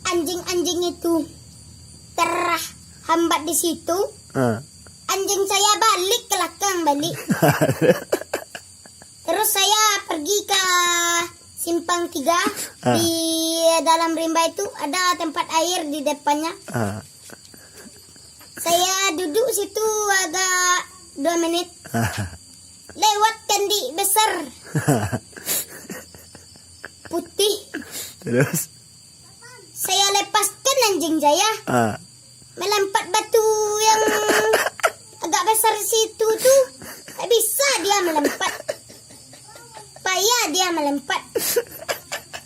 anjing-anjing itu terhambat di situ, anjing saya balik ke belakang balik. Terus saya pergi ke simpang 3 di dalam rimba itu ada tempat air di depannya. Saya duduk situ agak 2 menit. Lewat kandi besar putih. Terus saya lepaskan anjing saya. Melompat batu yang agak besar situ tuh. Tak bisa dia melompat. Payah dia melompat.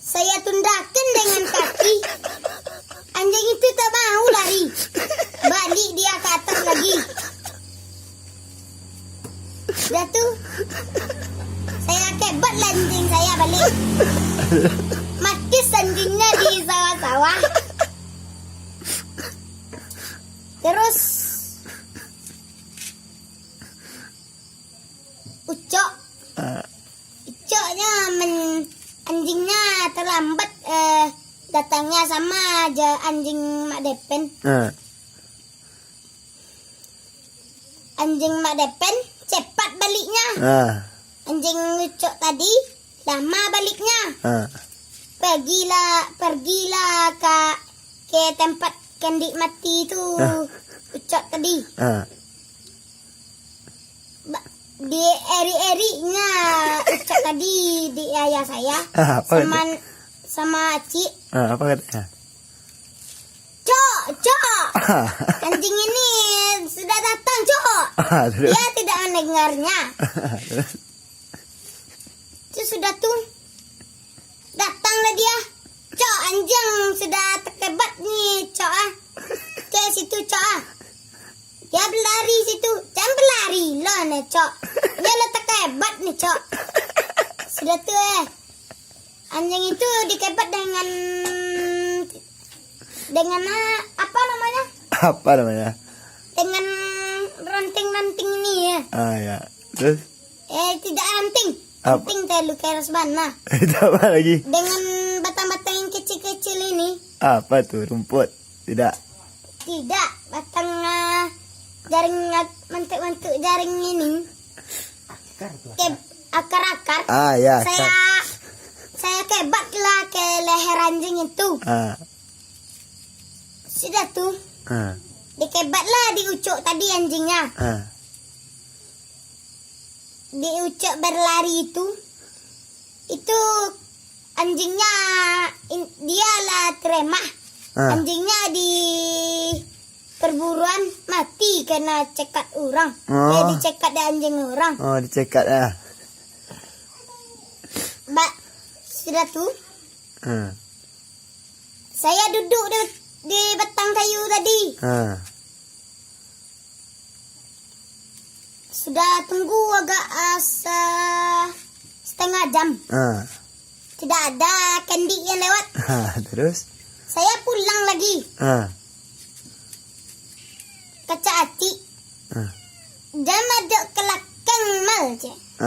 Saya tundakan dengan kaki. Anjing itu tak mau lari. Balik dia ke atas lagi. Sudah tuh saya kebat anjing saya balik. Mati anjingnya di sawah-sawah. Terus Ucoknya anjingnya terlambat datangnya sama aja anjing Mak Depen. Anjing Mak Depen cepat baliknya. Anjing Ucok tadi lama baliknya. Pergilah ke tempat kandik mati itu Ucok tadi. Di eri-erinya Ucok tadi di ayah saya sama Aci. Apa katanya? Cok, anjing ini sudah datang, Cok. Dia tidak mendengarnya. Itu sudah tuh datanglah dia. Cok, anjing sudah terkebat nih, Cok. Ke situ, Cok. Dia berlari situ. Jangan berlari loh nih, Cok. Dia letak kebat nih, Cok. Sudah tuh anjing itu dikebat dengan apa namanya? Apa namanya? Dengan ranting-ranting ini ya. Ya. Terus? Tidak ranting. Apa? Ranting telu keras bana. Itu apa lagi? Dengan batang-batang yang kecil-kecil ini. Apa tuh? Rumput? Tidak. Tidak, batang jaring mantuk-mantuk jaring ini. Akar-akar. Ya. Saya kebatlah ke leher anjing itu. Sudah tuh. Dikebatlah di Ucok tadi anjingnya. Di Ucok berlari itu anjingnya dialah tremah. Anjingnya di perburuan mati karena cekat orang. Dia dicekat di anjing orang. Dicekat ya. Sudah tuh. Saya duduk di batang kayu tadi. Sudah tunggu agak setengah jam. Tidak ada kandi yang lewat. Terus? Saya pulang lagi. Kaca Aci. Jam ada kelakang mal je.